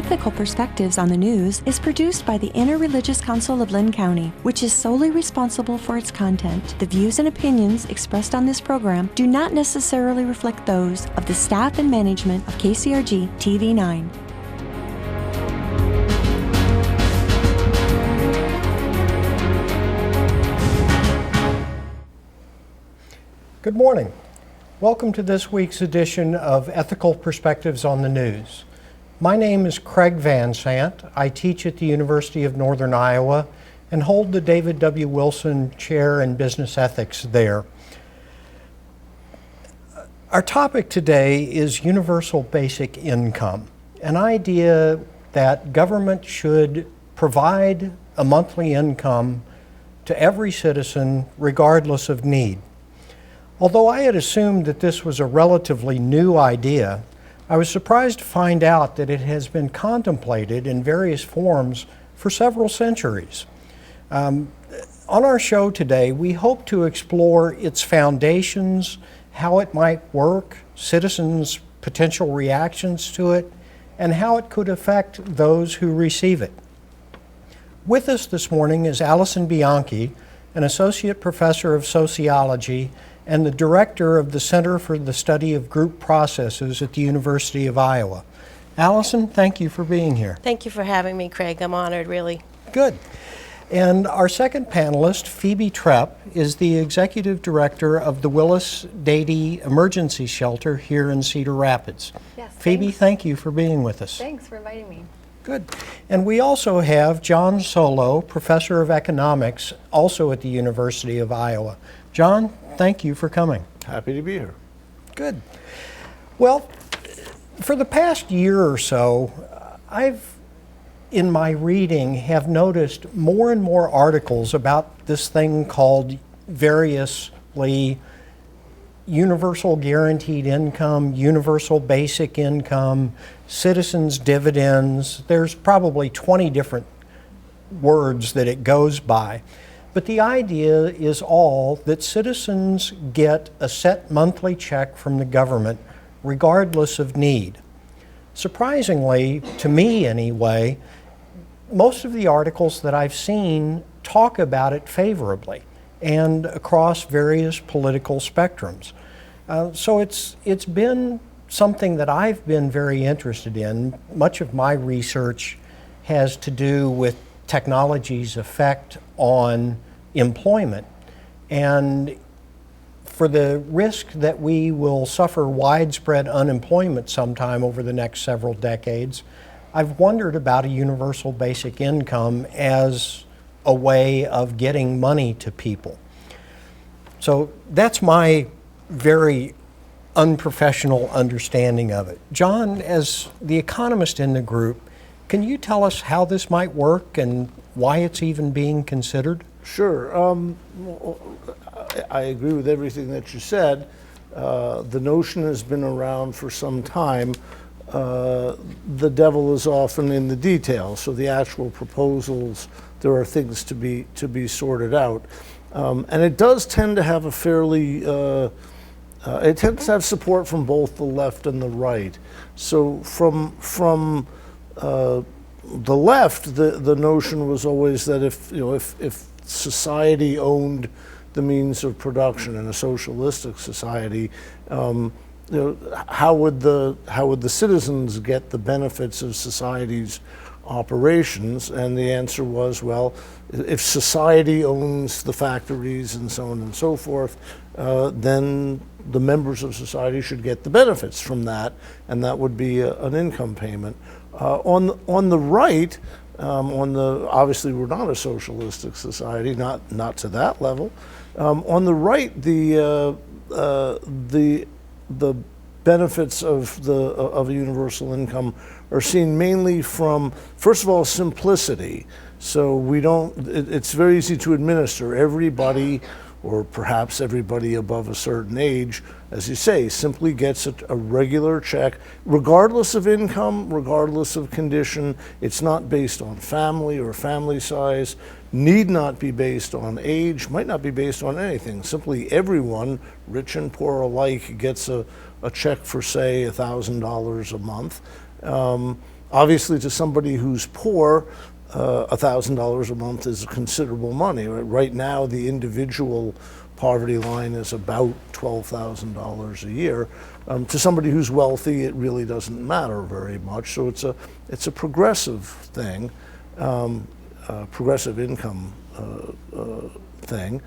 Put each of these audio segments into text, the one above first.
Ethical Perspectives on the News is produced by the Interreligious Council of Lynn County, which is solely responsible for its content. The views and opinions expressed on this program do not necessarily reflect those of the staff and management of KCRG TV9. Good morning. Welcome to this week's edition of Ethical Perspectives on the News. My name is Craig VanSandt. I teach at the University of Northern Iowa and hold the David W. Wilson Chair in Business Ethics there. Our topic today is universal basic income, an idea that government should provide a monthly income to every citizen regardless of need. Although I had assumed that this was a relatively new idea, I was surprised to find out that it has been contemplated in various forms for several centuries. On our show today, we hope to explore its foundations, how it might work, citizens' potential reactions to it, and how it could affect those who receive it. With us this morning is Alison Bianchi, an associate professor of sociology and the director of the Center for the Study of Group Processes at the University of Iowa. Alison, thank you for being here. Thank you for having me, Craig. I'm honored, really. Good. And our second panelist, Phoebe Trepp, is the executive director of the Willis Dady Emergency Shelter here in Cedar Rapids. Yes, Phoebe, thanks. Thank you for being with us. Thanks for inviting me. Good. And we also have John Solow, professor of economics, also at the University of Iowa. John, thank you for coming. Happy to be here. Good. Well, for the past year or so, I've, in my reading, have noticed more and more articles about this thing called variously universal guaranteed income, universal basic income, citizens' dividends. There's probably 20 different words that it goes by. But the idea is all that citizens get a set monthly check from the government regardless of need. Surprisingly, to me anyway, most of the articles that I've seen talk about it favorably and across various political spectrums. So it's been something that I've been very interested in. Much of my research has to do with technology's effect on employment, and for the risk that we will suffer widespread unemployment sometime over the next several decades, I've wondered about a universal basic income as a way of getting money to people. So that's my very unprofessional understanding of it. John, as the economist in the group, can you tell us how this might work and why it's even being considered? Sure. I agree with everything that you said. The notion has been around for some time. The devil is often in the details. So the actual proposals, there are things to be sorted out. And it does tend to have a fairly, it tends to have support from both the left and the right. So from the left, the notion was always that if society owned the means of production in a socialistic society, how would the citizens get the benefits of society's operations? And the answer was, well, if society owns the factories and so on and so forth, then the members of society should get the benefits from that, and that would be an income payment. On the right, obviously we're not a socialistic society, not to that level. On the right, the benefits of a universal income are seen mainly from, first of all, simplicity. So it's very easy to administer. Everybody, or perhaps everybody above a certain age, as you say, simply gets a regular check, regardless of income, regardless of condition. It's not based on family or family size, need not be based on age, might not be based on anything. Simply everyone, rich and poor alike, gets a check for, say, $1,000 a month. Obviously, to somebody who's poor, $1,000 a month is considerable money. Right now, the individual poverty line is about $12,000 a year. To somebody who's wealthy, it really doesn't matter very much. So it's a progressive thing, progressive income thing.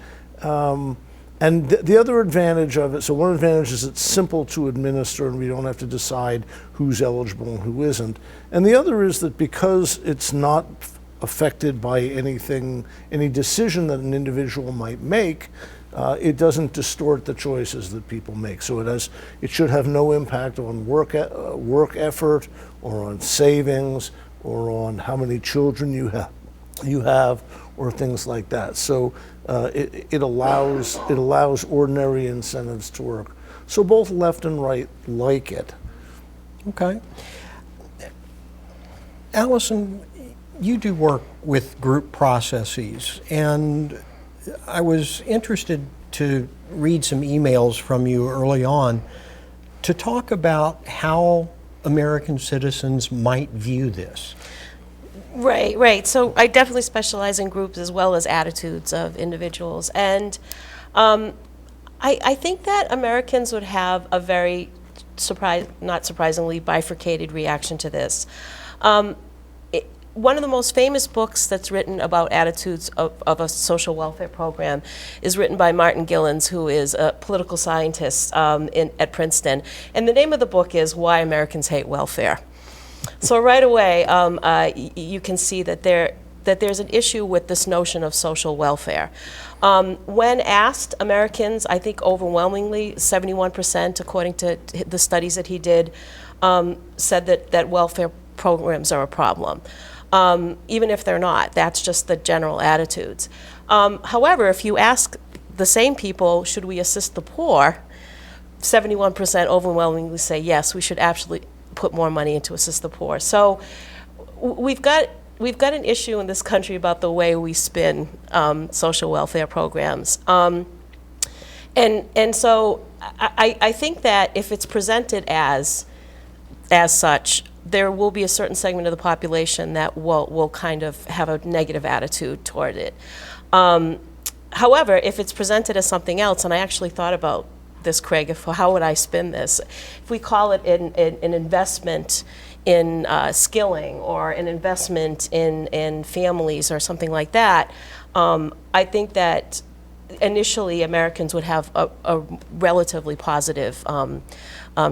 And the other advantage of it, so one advantage is it's simple to administer and we don't have to decide who's eligible and who isn't. And the other is that because it's not affected by anything, any decision that an individual might make, it doesn't distort the choices that people make. So it should have no impact on work effort or on savings or on how many children you have or things like that. So it allows ordinary incentives to work. So both left and right like it. Okay. Alison, you do work with group processes, and I was interested to read some emails from you early on to talk about how American citizens might view this. Right. So I definitely specialize in groups as well as attitudes of individuals. And I think that Americans would have a very, not surprisingly, bifurcated reaction to this. One of the most famous books that's written about attitudes of a social welfare program is written by Martin Gillens, who is a political scientist at Princeton. And the name of the book is Why Americans Hate Welfare. So right away, you can see that there's an issue with this notion of social welfare. When asked, Americans, I think overwhelmingly, 71%, according to the studies that he did, said that welfare programs are a problem. Even if they're not, that's just the general attitudes. However, if you ask the same people, should we assist the poor, 71% overwhelmingly say yes, we should actually put more money into assist the poor. So we've got an issue in this country about the way we spin social welfare programs. And so I think that if it's presented as such, there will be a certain segment of the population that will kind of have a negative attitude toward it. However, if it's presented as something else, and I actually thought about this, Craig, how would I spin this? If we call it an investment in skilling or an investment in families or something like that, I think that initially Americans would have a relatively positive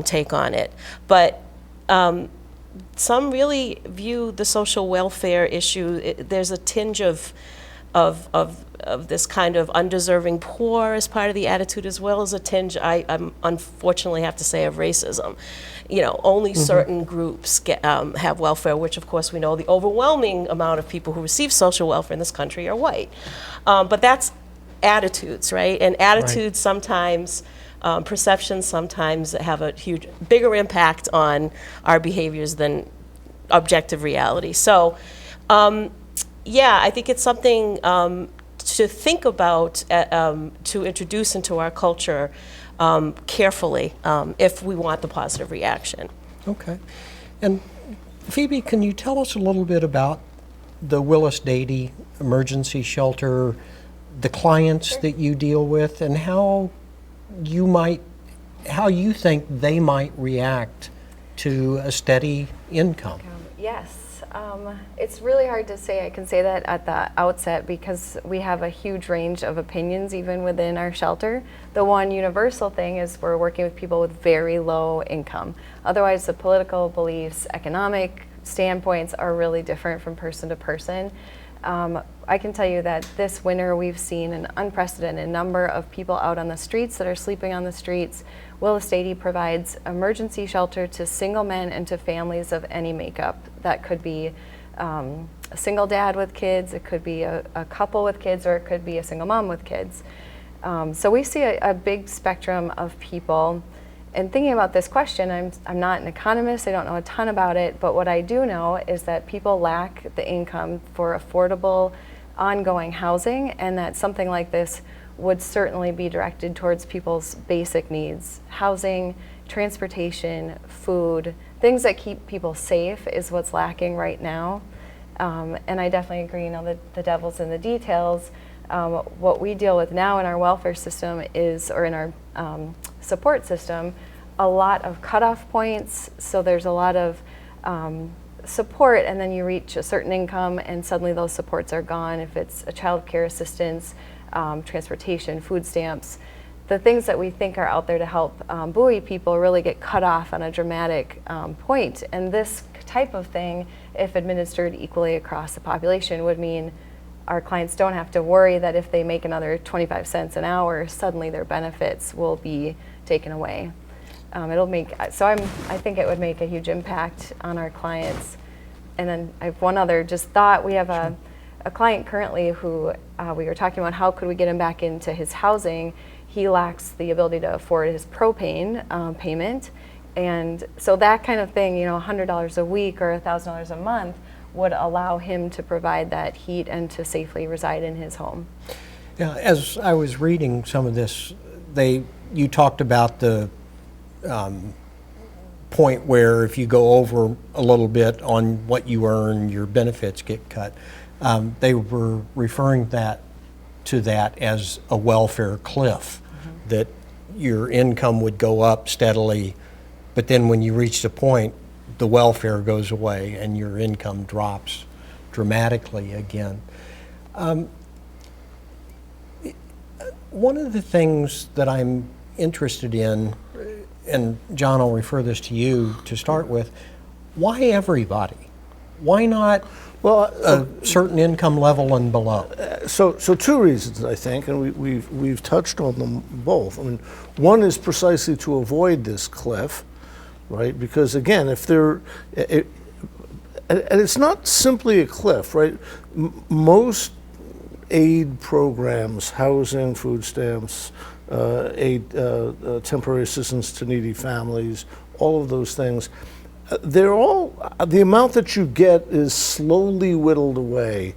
take on it. But some really view the social welfare issue, there's a tinge of this kind of undeserving poor as part of the attitude, as well as a tinge, I unfortunately have to say, of racism. Only certain groups have welfare, which of course we know the overwhelming amount of people who receive social welfare in this country are white. But that's attitudes, right? And attitudes sometimes, perceptions sometimes have a bigger impact on our behaviors than objective reality. So, I think it's something to think about, to introduce into our culture carefully if we want the positive reaction. Okay. And Phoebe, can you tell us a little bit about the Willis Dady Emergency Shelter, the clients that you deal with, and how you think they might react to a steady income? Yes. It's really hard to say. I can say that at the outset because we have a huge range of opinions even within our shelter. The one universal thing is we're working with people with very low income. Otherwise, the political beliefs, economic standpoints are really different from person to person. I can tell you that this winter we've seen an unprecedented number of people out on the streets that are sleeping on the streets. Willis Dady provides emergency shelter to single men and to families of any makeup. That could be a single dad with kids, it could be a couple with kids, or it could be a single mom with kids. So we see a big spectrum of people. And thinking about this question, I'm not an economist, I don't know a ton about it, but what I do know is that people lack the income for affordable, ongoing housing, and that something like this would certainly be directed towards people's basic needs: housing, transportation, food, things that keep people safe is what's lacking right now. And I definitely agree, the devil's in the details. What we deal with now in our welfare system is, or in our support system, a lot of cutoff points. So there's a lot of support, and then you reach a certain income and suddenly those supports are gone. If it's a child care assistance, transportation, food stamps, the things that we think are out there to help buoy people really get cut off on a dramatic point. And this type of thing, if administered equally across the population, would mean our clients don't have to worry that if they make another 25 cents an hour, suddenly their benefits will be taken away. I think it would make a huge impact on our clients. And then I have one other just thought. We have a client currently who we were talking about how could we get him back into his housing. He lacks the ability to afford his propane payment. And so that kind of thing, $100 a week or $1,000 a month would allow him to provide that heat and to safely reside in his home. Yeah, as I was reading some of this, you talked about the point where if you go over a little bit on what you earn, your benefits get cut. They were referring to that as a welfare cliff, that your income would go up steadily, but then when you reached a point, the welfare goes away and your income drops dramatically again. One of the things that I'm interested in, and John, I'll refer this to you to start with, why everybody? Why not a certain income level and below? So two reasons, I think, and we've touched on them both. I mean, one is precisely to avoid this cliff, right? Because again, and it's not simply a cliff, right? Most aid programs, housing, food stamps, aid, temporary assistance to needy families, all of those things, they're all, the amount that you get is slowly whittled away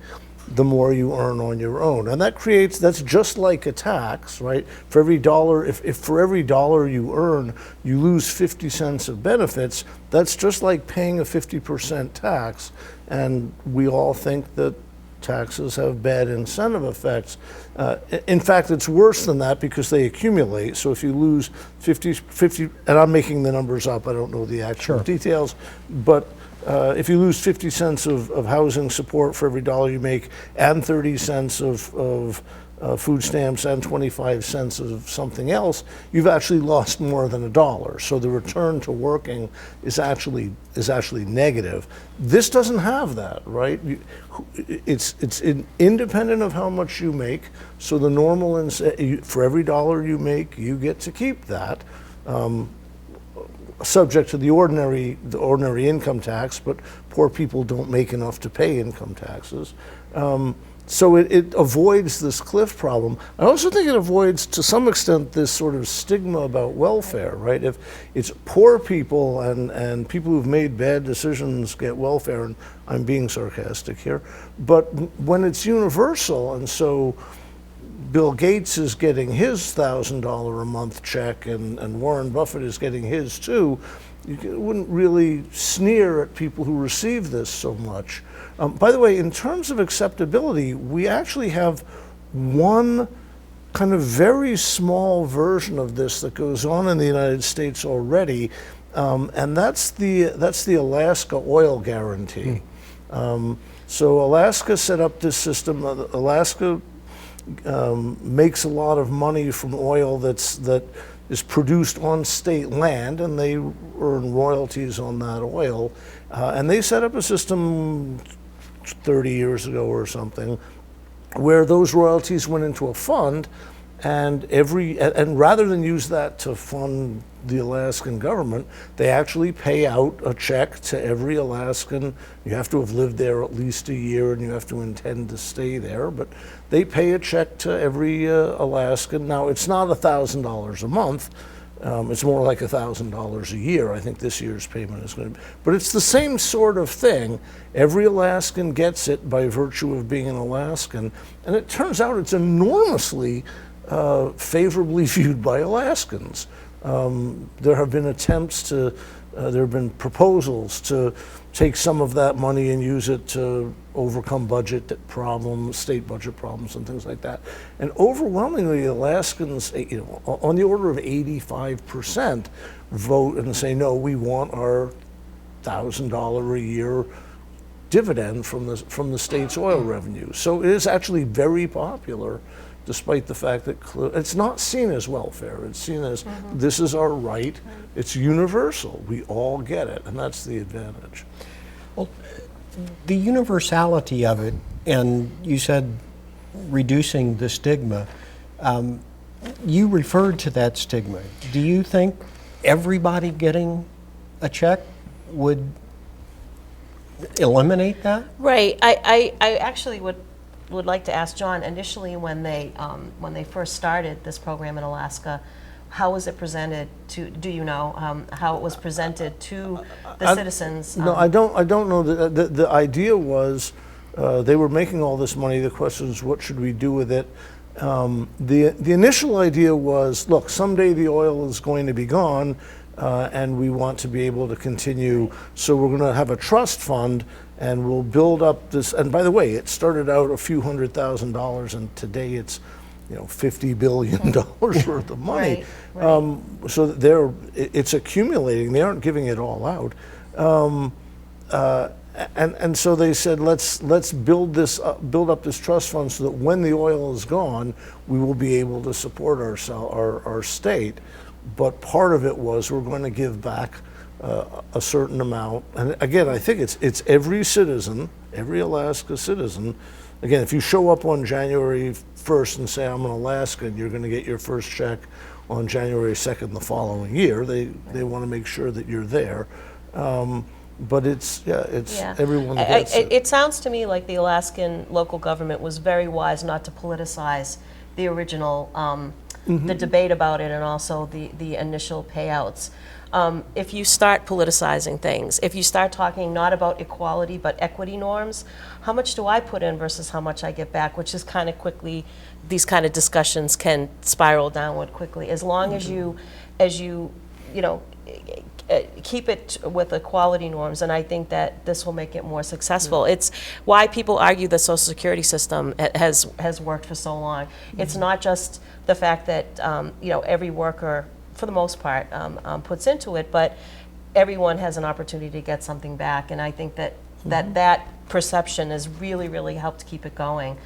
the more you earn on your own. And that's just like a tax, right? For every dollar, if for every dollar you earn, you lose 50 cents of benefits, that's just like paying a 50% tax. And we all think that taxes have bad incentive effects. In fact, it's worse than that because they accumulate. So if you lose 50, and I'm making the numbers up, I don't know the actual details, but if you lose 50 cents of housing support for every dollar you make, and 30 cents of food stamps, and 25 cents of something else, you've actually lost more than $1. So the return to working is actually negative. This doesn't have that, right? It's independent of how much you make. So the normal, for every dollar you make, you get to keep that. Subject to the ordinary income tax, but poor people don't make enough to pay income taxes. So it avoids this cliff problem. I also think it avoids, to some extent, this sort of stigma about welfare, right? If it's poor people and people who've made bad decisions get welfare, and I'm being sarcastic here, but when it's universal, and so Bill Gates is getting his $1,000 a month check and Warren Buffett is getting his too, you wouldn't really sneer at people who receive this so much. By the way, in terms of acceptability, we actually have one kind of very small version of this that goes on in the United States already, and that's the Alaska oil guarantee. So Alaska set up this system. Alaska makes a lot of money from oil that is produced on state land, and they earn royalties on that oil. And they set up a system 30 years ago or something where those royalties went into a fund, and rather than use that to fund the Alaskan government, they actually pay out a check to every Alaskan. You have to have lived there at least a year and you have to intend to stay there, but they pay a check to every Alaskan. Now, it's not $1,000 a month. It's more like $1,000 a year. I think this year's payment is going to be. But it's the same sort of thing. Every Alaskan gets it by virtue of being an Alaskan. And it turns out it's enormously favorably viewed by Alaskans, There have been attempts to, there have been proposals to take some of that money and use it to overcome budget problems, state budget problems and things like that. And overwhelmingly, Alaskans, on the order of 85% vote and say, no, we want our $1,000 a year dividend from the state's oil revenue. So it is actually very popular, despite the fact that it's not seen as welfare. It's seen as this is our right. It's universal. We all get it, and that's the advantage. Well, the universality of it, and you said reducing the stigma, you referred to that stigma. Do you think everybody getting a check would eliminate that? Right. I actually would like to ask John, initially when they first started this program in Alaska, how was it presented to, do you know, how it was presented to the citizens? No, I don't know. The idea was they were making all this money. The question is, what should we do with it? The initial idea was, look, someday the oil is going to be gone, and we want to be able to continue. So we're going to have a trust fund, and we'll build up this. And by the way, it started out a few $100,000, and today it's $50 billion worth of money. Right. So it's accumulating. They aren't giving it all out. And so they said, let's build up this trust fund so that when the oil is gone, we will be able to support our state. But part of it was we're going to give back a certain amount. And again, I think it's every citizen, every Alaska citizen. Again, if you show up on January 1st and say, I'm an Alaskan, you're going to get your first check on January 2nd the following year. They want to make sure that you're there. But it's everyone gets it. It sounds to me like the Alaskan local government was very wise not to politicize the original, the debate about it, and also the initial payouts. If you start politicizing things, if you start talking not about equality but equity norms, how much do I put in versus how much I get back, which is kind of quickly, these kind of discussions can spiral downward quickly. As long as you keep it with equality norms, and I think that this will make it more successful. It's why people argue the Social Security system has worked for so long. It's not just the fact that every worker, for the most part, puts into it, but everyone has an opportunity to get something back, and I think that that perception has really, really helped keep it going.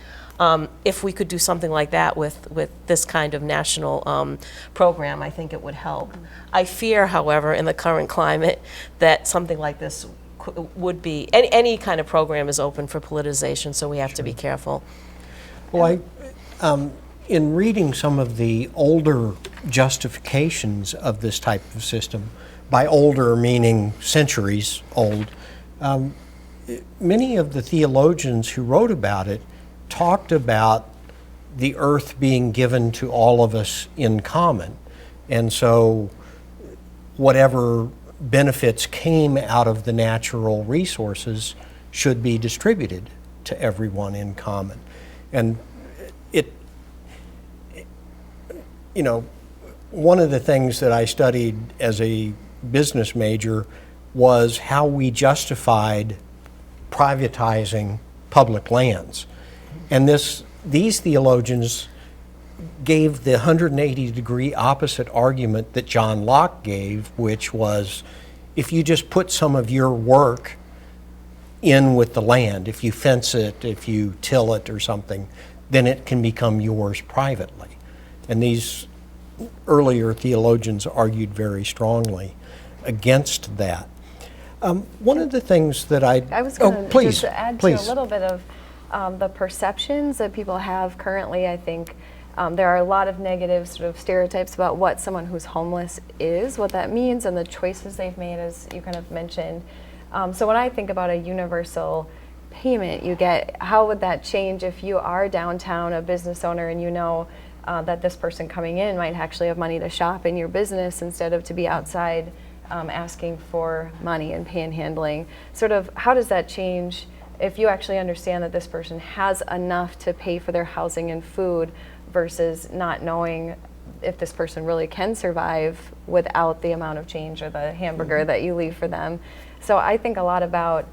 If we could do something like that with this kind of national program, I think it would help. I fear, however, in the current climate, that something like this would be, any kind of program is open for politicization, so we have to be careful. Well, in reading some of the older justifications of this type of system, by older meaning centuries old, many of the theologians who wrote about it talked about the earth being given to all of us in common. And so whatever benefits came out of the natural resources should be distributed to everyone in common. And one of the things that I studied as a business major was how we justified privatizing public lands. And these theologians gave the 180-degree opposite argument that John Locke gave, which was, if you just put some of your work in with the land, if you fence it, if you till it or something, then it can become yours privately. And these earlier theologians argued very strongly against that. One of the things that I was going to just add please. to a little bit of the perceptions that people have currently. I think there are a lot of negative sort of stereotypes about what someone who's homeless is, what that means, and the choices they've made, as you kind of mentioned. So when I think about a universal payment, how would that change if you are downtown, a business owner, and that this person coming in might actually have money to shop in your business instead of to be outside asking for money and panhandling. Sort of, how does that change if you actually understand that this person has enough to pay for their housing and food versus not knowing if this person really can survive without the amount of change or the hamburger that you leave for them. So I think a lot about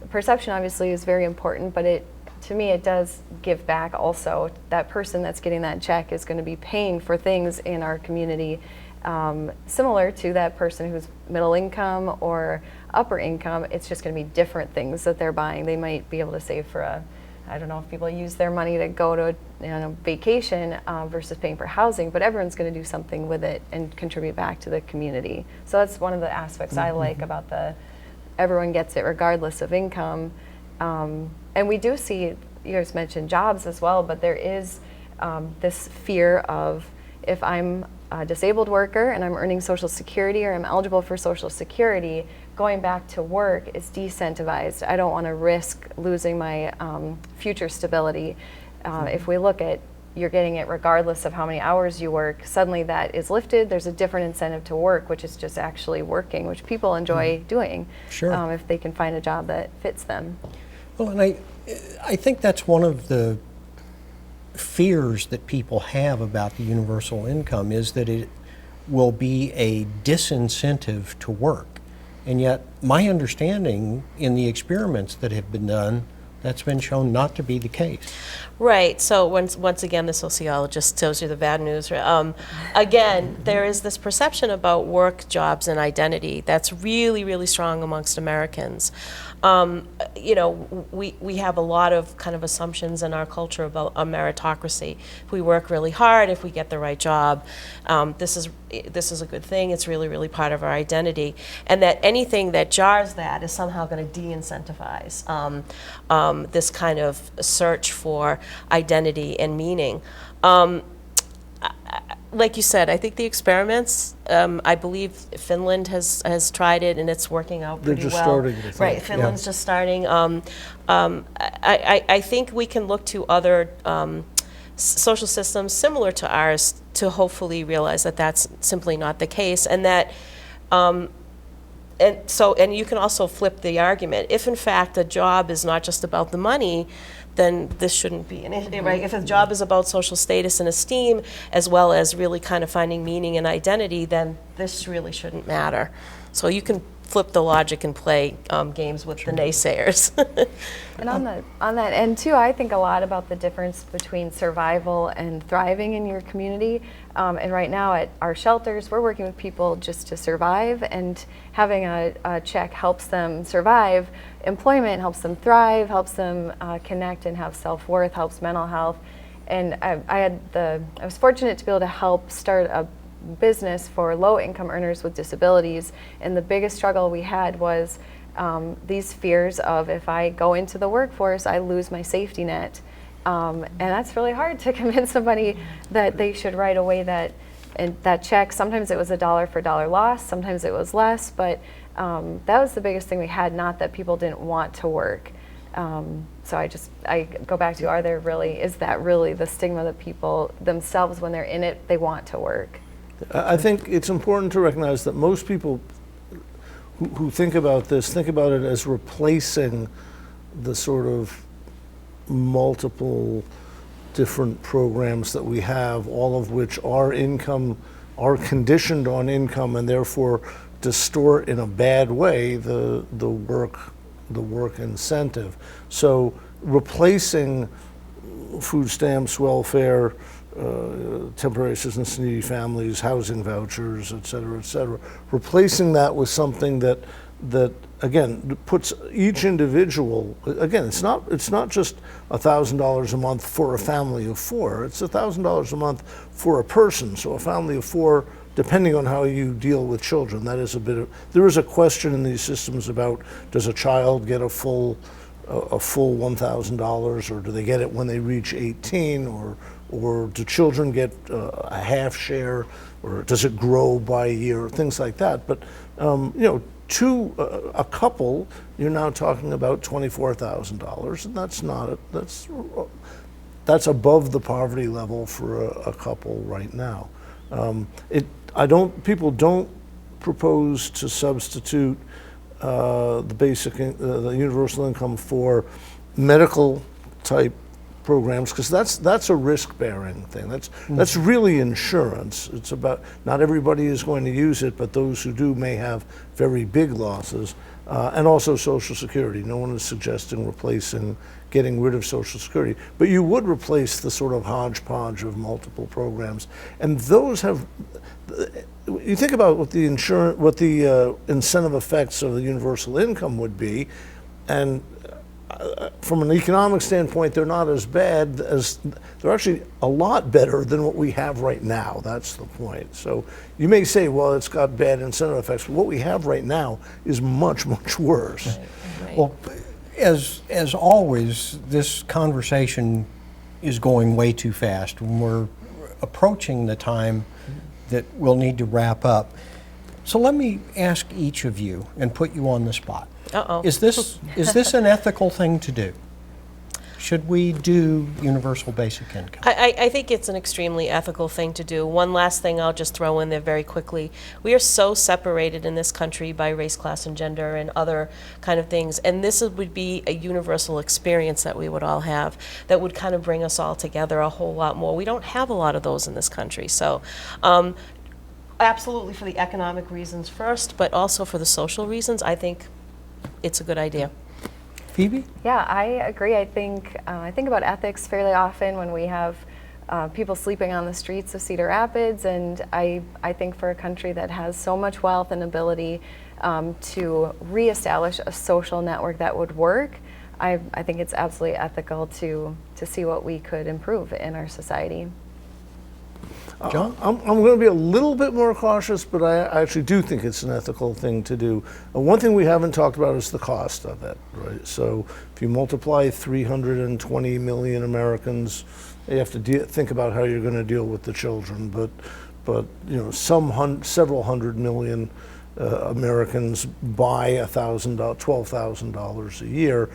perception obviously is very important, but to me it does give back also. That person that's getting that check is going to be paying for things in our community similar to that person who's middle income or upper income. It's just going to be different things that they're buying. They might be able to save for I don't know if people use their money to go to a vacation versus paying for housing, but everyone's going to do something with it and contribute back to the community. So that's one of the aspects I like about everyone gets it regardless of income. And we do see, you guys mentioned jobs as well, but there is this fear of, if I'm a disabled worker and I'm earning Social Security or I'm eligible for Social Security, going back to work is decentivized. I don't want to risk losing my future stability. If we look at you're getting it regardless of how many hours you work, suddenly that is lifted. There's a different incentive to work, which is just actually working, which people enjoy doing. Sure. If they can find a job that fits them. Well, and I think that's one of the fears that people have about the universal income, is that it will be a disincentive to work. And yet, my understanding in the experiments that have been done, that's been shown not to be the case. Right. So once again, the sociologist tells you the bad news. Again, there is this perception about work, jobs, and identity that's really, really strong amongst Americans. You know, we have a lot of kind of assumptions in our culture about a meritocracy. If we work really hard, if we get the right job, this is a good thing. It's really, really part of our identity, and that anything that jars that is somehow going to de-incentivize this kind of search for identity and meaning. Like you said, I think the experiments, I believe Finland has tried it and it's working out pretty well. They're just starting, I think. Right, Finland's just starting. I think we can look to other social systems similar to ours to hopefully realize that that's simply not the case, and that and you can also flip the argument. If in fact a job is not just about the money, then this shouldn't be an issue, right? If a job is about social status and esteem, as well as really kind of finding meaning and identity, then this really shouldn't matter. So you can flip the logic and play games with the naysayers. And on that end too, I think a lot about the difference between survival and thriving in your community. And right now at our shelters, we're working with people just to survive, and having a check helps them survive. Employment helps them thrive, helps them connect and have self-worth, helps mental health. And I was fortunate to be able to help start a business for low-income earners with disabilities, and the biggest struggle we had was these fears of, if I go into the workforce, I lose my safety net. And that's really hard to convince somebody that they should write away that check. Sometimes it was a dollar for dollar loss, sometimes it was less, but that was the biggest thing we had, not that people didn't want to work. So I go back to, is that really the stigma that people themselves, when they're in it, they want to work? I think it's important to recognize that most people who think about this think about it as replacing the sort of multiple different programs that we have, all of which are conditioned on income, and therefore distort in a bad way the work incentive. So replacing food stamps, welfare, temporary assistance to needy families, housing vouchers, et cetera, replacing that with something that again puts each individual, again, it's not just $1,000 a month for a family of four, it's $1,000 a month for a person. So a family of four, depending on how you deal with children, there is a question in these systems about, does a child get a full $1,000, or do they get it when they reach 18, or do children get a half share, or does it grow by year, things like that. But a couple, you're now talking about $24,000, and that's above the poverty level for a couple right now. People don't propose to substitute the universal income for medical type programs, because that's a risk-bearing thing. That's really insurance. It's about, not everybody is going to use it, but those who do may have very big losses. And also Social Security. No one is suggesting replacing, getting rid of Social Security, but you would replace the sort of hodgepodge of multiple programs. And those have, you think about what the incentive effects of the universal income would be, and from an economic standpoint, they're not as bad as, they're actually a lot better than what we have right now. That's the point. So you may say, well, it's got bad incentive effects, but what we have right now is much, much worse. Right. Well, as always, this conversation is going way too fast. When we're approaching the time that we'll need to wrap up. So let me ask each of you and put you on the spot. Uh-oh. Is this an ethical thing to do? Should we do universal basic income? I think it's an extremely ethical thing to do. One last thing I'll just throw in there very quickly. We are so separated in this country by race, class, and gender and other kind of things. And this would be a universal experience that we would all have that would kind of bring us all together a whole lot more. We don't have a lot of those in this country. So absolutely for the economic reasons first, but also for the social reasons, I think it's a good idea. Phoebe? Yeah, I agree. I think about ethics fairly often when we have people sleeping on the streets of Cedar Rapids, and I think for a country that has so much wealth and ability to reestablish a social network that would work, I think it's absolutely ethical to see what we could improve in our society. John? I'm going to be a little bit more cautious, but I actually do think it's an ethical thing to do. One thing we haven't talked about is the cost of it, right? So if you multiply 320 million Americans, you have to think about how you're going to deal with the children. But you know, several hundred million Americans buy $12,000 a year.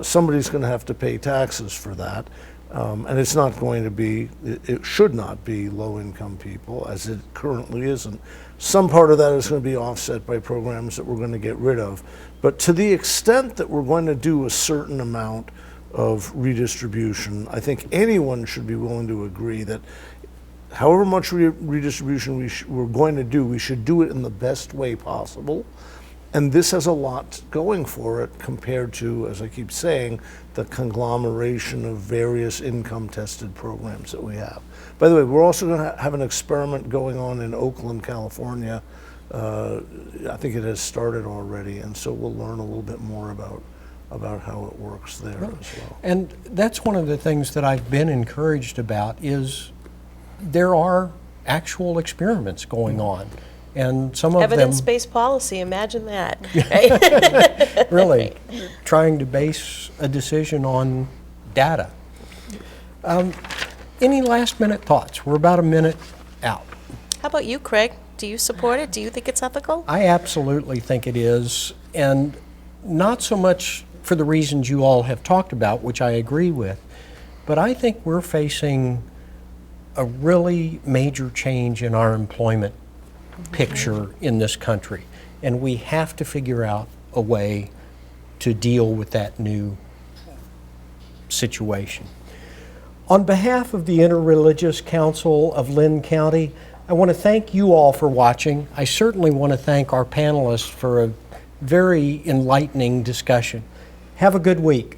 Somebody's going to have to pay taxes for that. And it's not going to be, it should not be low-income people, as it currently isn't. Some part of that is going to be offset by programs that we're going to get rid of. But to the extent that we're going to do a certain amount of redistribution, I think anyone should be willing to agree that however much redistribution we're going to do, we should do it in the best way possible. And this has a lot going for it compared to, as I keep saying, the conglomeration of various income-tested programs that we have. By the way, we're also going to have an experiment going on in Oakland, California. I think it has started already, and so we'll learn a little bit more about how it works there as well. And that's one of the things that I've been encouraged about is there are actual experiments going on. And some of them Evidence-based policy, imagine that. really trying to base a decision on data. Any last minute thoughts? We're about a minute out. How about you, Craig? Do you support it? Do you think it's ethical? I absolutely think it is, and not so much for the reasons you all have talked about, which I agree with, but I think we're facing a really major change in our employment picture in this country, and we have to figure out a way to deal with that new situation. On behalf of the Interreligious Council of Lynn County, I want to thank you all for watching. I certainly want to thank our panelists for a very enlightening discussion. Have a good week.